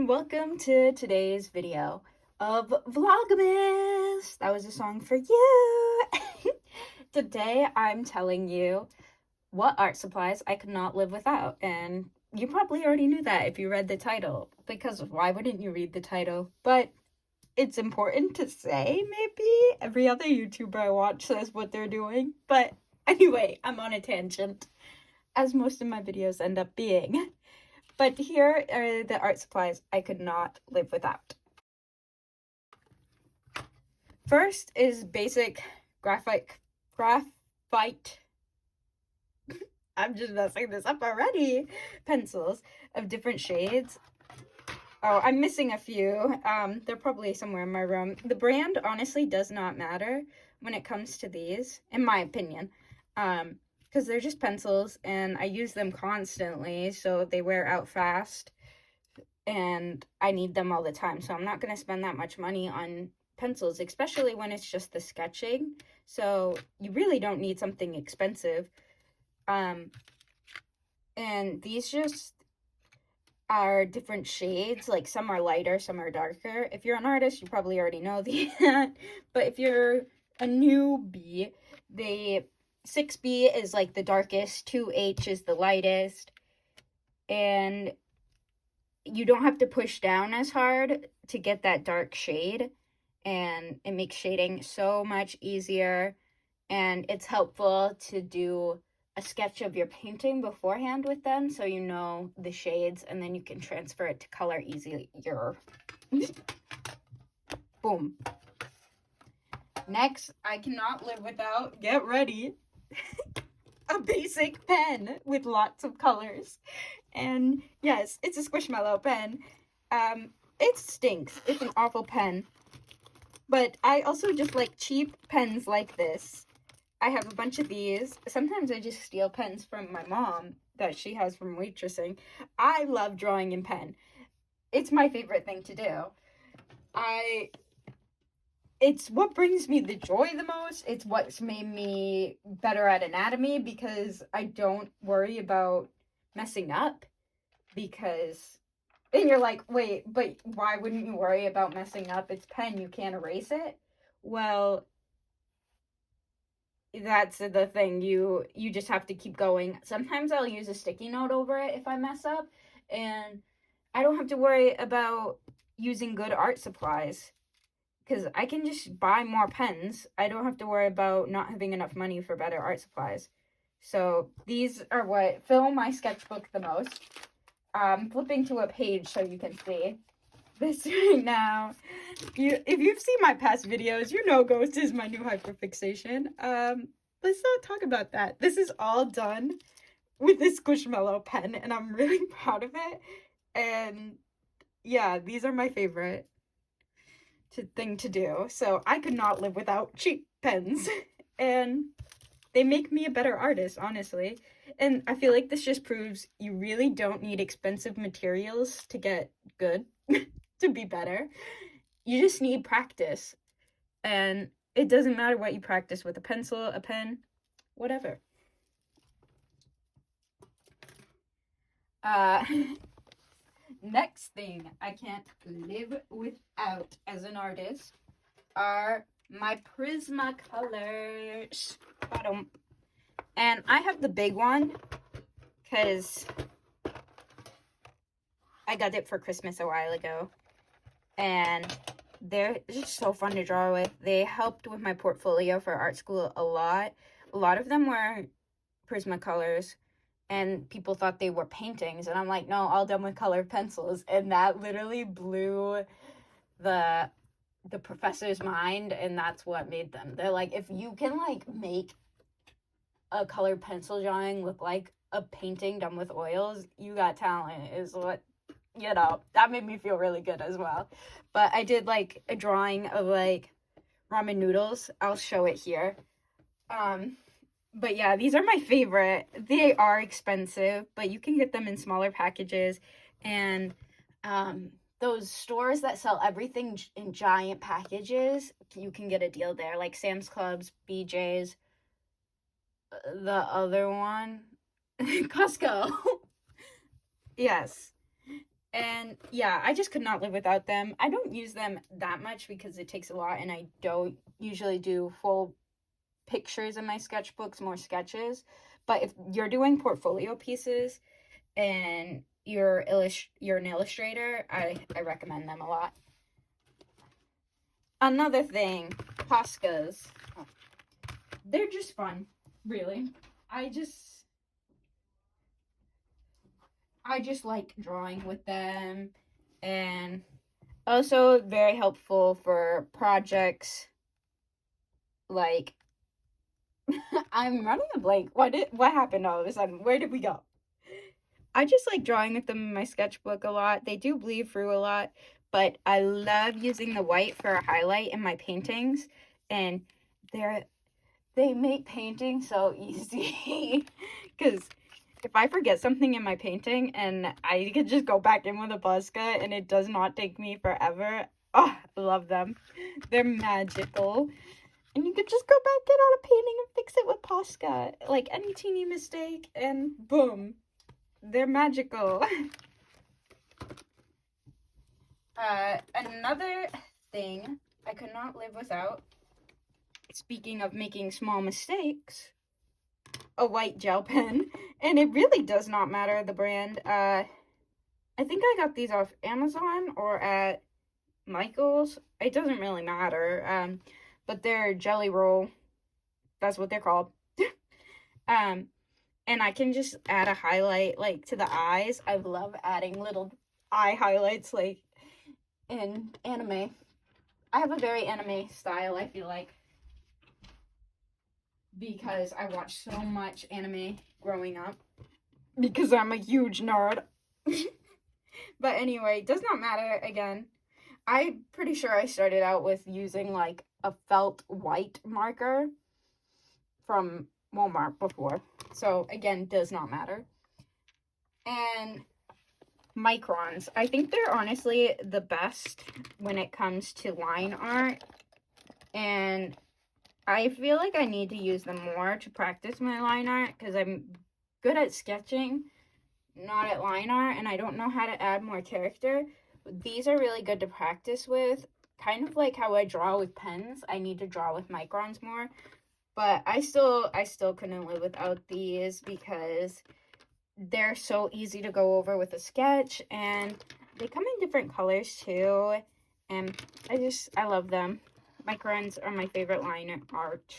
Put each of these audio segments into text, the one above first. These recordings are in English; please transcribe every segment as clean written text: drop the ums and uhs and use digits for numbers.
welcome to today's video of Vlogmas. That was a song for you. Today I'm telling you what art supplies I could not live without, and you probably already knew that if you read the title, because why wouldn't you read the title? But it's important to say, maybe. Every other YouTuber I watch says what they're doing, but anyway, I'm on a tangent, as most of my videos end up being. But here are the art supplies I could not live without. First is basic graphite. I'm just messing this up already. Pencils of different shades. Oh, I'm missing a few. They're probably somewhere in my room. The brand honestly does not matter when it comes to these, in my opinion. Because they're just pencils and I use them constantly, so they wear out fast and I need them all the time. So I'm not going to spend that much money on pencils, especially when it's just the sketching. So you really don't need something expensive. And these just are different shades. Like some are lighter, some are darker. If you're an artist, you probably already know that. But if you're a newbie, the 6B is like the darkest, 2H is the lightest, and you don't have to push down as hard to get that dark shade, and it makes shading so much easier, and it's helpful to do a sketch of your painting beforehand with them so you know the shades, and then you can transfer it to color easier. Boom. Next, I cannot live without, get ready, a basic pen with lots of colors. And yes, it's a Squishmallow pen. It stinks. It's an awful pen. But I also just like cheap pens like this. I have a bunch of these. Sometimes I just steal pens from my mom that she has from waitressing. I love drawing in pen. It's my favorite thing to do. It's what brings me the joy the most. It's what's made me better at anatomy because I don't worry about messing up. Because, and you're like, wait, but why wouldn't you worry about messing up? It's pen, you can't erase it. Well, that's the thing. You just have to keep going. Sometimes I'll use a sticky note over it if I mess up, and I don't have to worry about using good art supplies because I can just buy more pens. I don't have to worry about not having enough money for better art supplies. So these are what fill my sketchbook the most. I'm flipping to a page so you can see this right now. If you've seen my past videos, you know Ghost is my new hyperfixation. Let's not talk about that. This is all done with this Squishmallow pen, and I'm really proud of it. And yeah, these are my favorite thing to do. So I could not live without cheap pens. And they make me a better artist, honestly. And I feel like this just proves you really don't need expensive materials to get good, to be better. You just need practice. And it doesn't matter what you practice with, a pencil, a pen, whatever. Next thing I can't live without as an artist are my Prismacolors. And I have the big one because I got it for Christmas a while ago. And they're just so fun to draw with. They helped with my portfolio for art school a lot. A lot of them were Prismacolors, and people thought they were paintings. And I'm like, no, all done with colored pencils. And that literally blew the professor's mind, and that's what made them. They're like, if you can like make a colored pencil drawing look like a painting done with oils, you got talent, is what, you know, that made me feel really good as well. But I did like a drawing of like ramen noodles. I'll show it here. But yeah, these are my favorite. They are expensive, but you can get them in smaller packages. And those stores that sell everything in giant packages, you can get a deal there, like Sam's Clubs, BJ's, the other one, Costco. Yes. And yeah, I just could not live without them. I don't use them that much because it takes a lot, and I don't usually do full pictures in my sketchbooks, more sketches. But if you're doing portfolio pieces and you're an illustrator, I recommend them a lot. Another thing, Poscas. They're just fun, really. I just like drawing with them, and also very helpful for projects like I'm running a blank. What happened all of a sudden? Where did we go? I just like drawing with them in my sketchbook a lot. They do bleed through a lot, but I love using the white for a highlight in my paintings, and they make painting so easy. Because if I forget something in my painting and I could just go back in with a Posca and it does not take me forever, oh, I love them. They're magical. And you could just go back, get out a painting, and fix it with Posca. Like any teeny mistake, and boom. They're magical. Another thing I could not live without, speaking of making small mistakes, a white gel pen. And it really does not matter the brand. I think I got these off Amazon or at Michael's. It doesn't really matter. But they're Jelly Roll. That's what they're called. And I can just add a highlight, like, to the eyes. I love adding little eye highlights, like, in anime. I have a very anime style, I feel like, because I watched so much anime growing up, because I'm a huge nerd. But anyway, does not matter, again. I'm pretty sure I started out with using, like, a felt white marker from Walmart before. So, again, does not matter. And microns. I think they're honestly the best when it comes to line art. And I feel like I need to use them more to practice my line art because I'm good at sketching, not at line art, and I don't know how to add more character. These are really good to practice with. Kind of like how I draw with pens. I need to draw with microns more. But I still couldn't live without these because they're so easy to go over with a sketch, and they come in different colors too, and I love them. Microns are my favorite line art.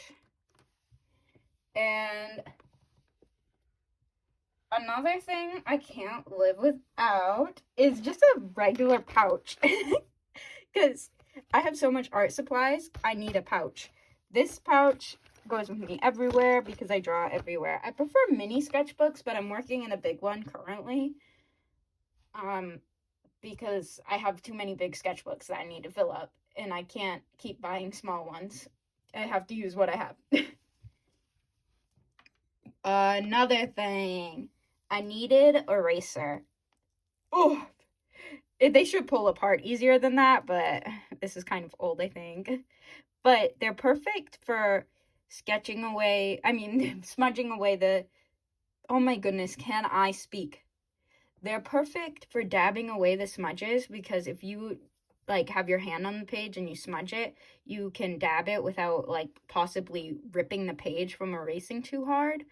And another thing I can't live without is just a regular pouch. Because I have so much art supplies, I need a pouch. This pouch goes with me everywhere because I draw everywhere. I prefer mini sketchbooks, but I'm working in a big one currently. Because I have too many big sketchbooks that I need to fill up, and I can't keep buying small ones. I have to use what I have. Another thing, I needed eraser. Oh, they should pull apart easier than that, but this is kind of old, I think. But they're perfect for sketching away, smudging away the, oh my goodness, can I speak? They're perfect for dabbing away the smudges because if you, like, have your hand on the page and you smudge it, you can dab it without, like, possibly ripping the page from erasing too hard.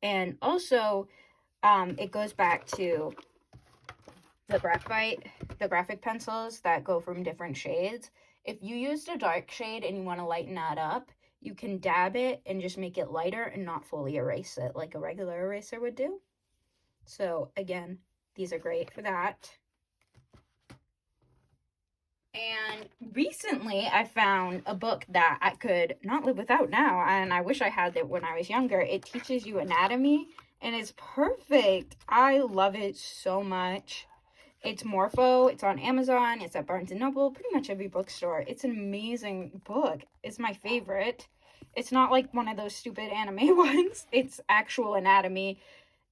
And also, it goes back to the graphic pencils that go from different shades. If you used a dark shade and you want to lighten that up, you can dab it and just make it lighter and not fully erase it like a regular eraser would do. So, again, these are great for that. And recently I found a book that I could not live without now, and I wish I had it when I was younger. It teaches you anatomy, and it's perfect. I love it so much. It's Morpho. It's on Amazon. It's at Barnes & Noble. Pretty much every bookstore. It's an amazing book. It's my favorite. It's not like one of those stupid anime ones. It's actual anatomy,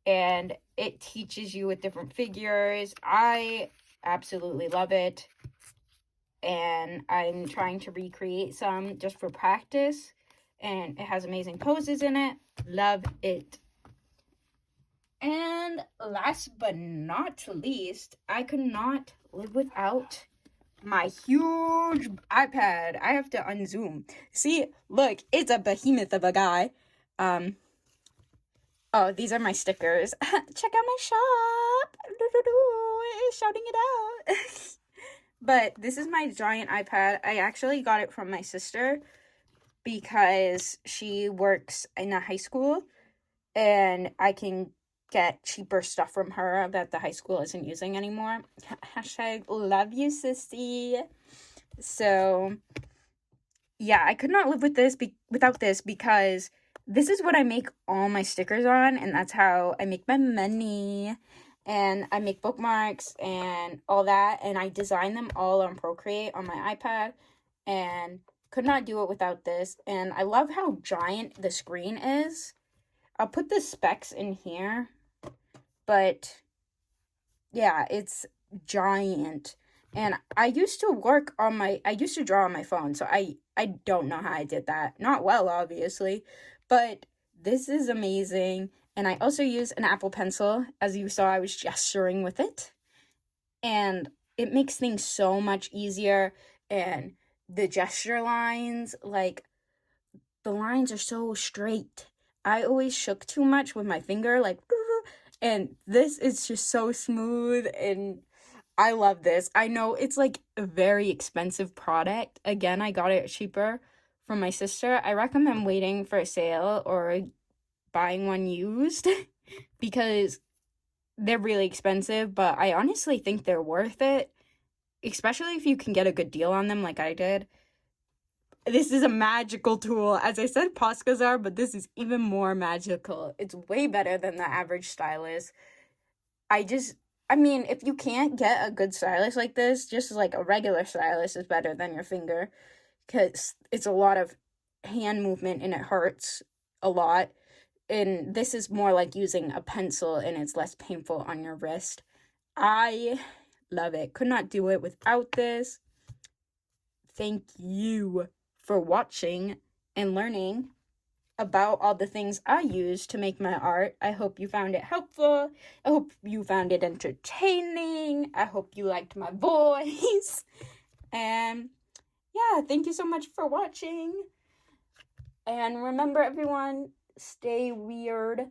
and it teaches you with different figures. I absolutely love it, and I'm trying to recreate some just for practice, and it has amazing poses in it. Love it. And last but not least, I could not live without my huge iPad. I have to unzoom. See, look, it's a behemoth of a guy. Oh, these are my stickers. Check out my shop. It's shouting it out. But this is my giant iPad. I actually got it from my sister because she works in a high school and I can get cheaper stuff from her that the high school isn't using anymore. Hashtag love you, sissy. So, yeah, I could not live with this without this because this is what I make all my stickers on, and that's how I make my money. And I make bookmarks and all that, and I design them all on Procreate on my iPad, and could not do it without this. And I love how giant the screen is. I'll put the specs in here, but yeah, it's giant. And I used to draw on my phone, so I don't know how I did that. Not well, obviously, but this is amazing. And I also use an Apple Pencil. As you saw, I was gesturing with it. And it makes things so much easier. And the gesture lines, like, the lines are so straight. I always shook too much with my finger, like, and this is just so smooth, and I love this. I know it's like a very expensive product. Again, I got it cheaper from my sister. I recommend waiting for a sale or buying one used because they're really expensive, but I honestly think they're worth it, especially if you can get a good deal on them like I did. This is a magical tool. As I said, Poscas are, but this is even more magical. It's way better than the average stylus. I mean, if you can't get a good stylus like this, just like a regular stylus is better than your finger because it's a lot of hand movement and it hurts a lot. And this is more like using a pencil and it's less painful on your wrist. I love it. Could not do it without this. Thank you for watching and learning about all the things I use to make my art. I hope you found it helpful. I hope you found it entertaining. I hope you liked my voice. And yeah, thank you so much for watching. And remember, everyone, stay weird.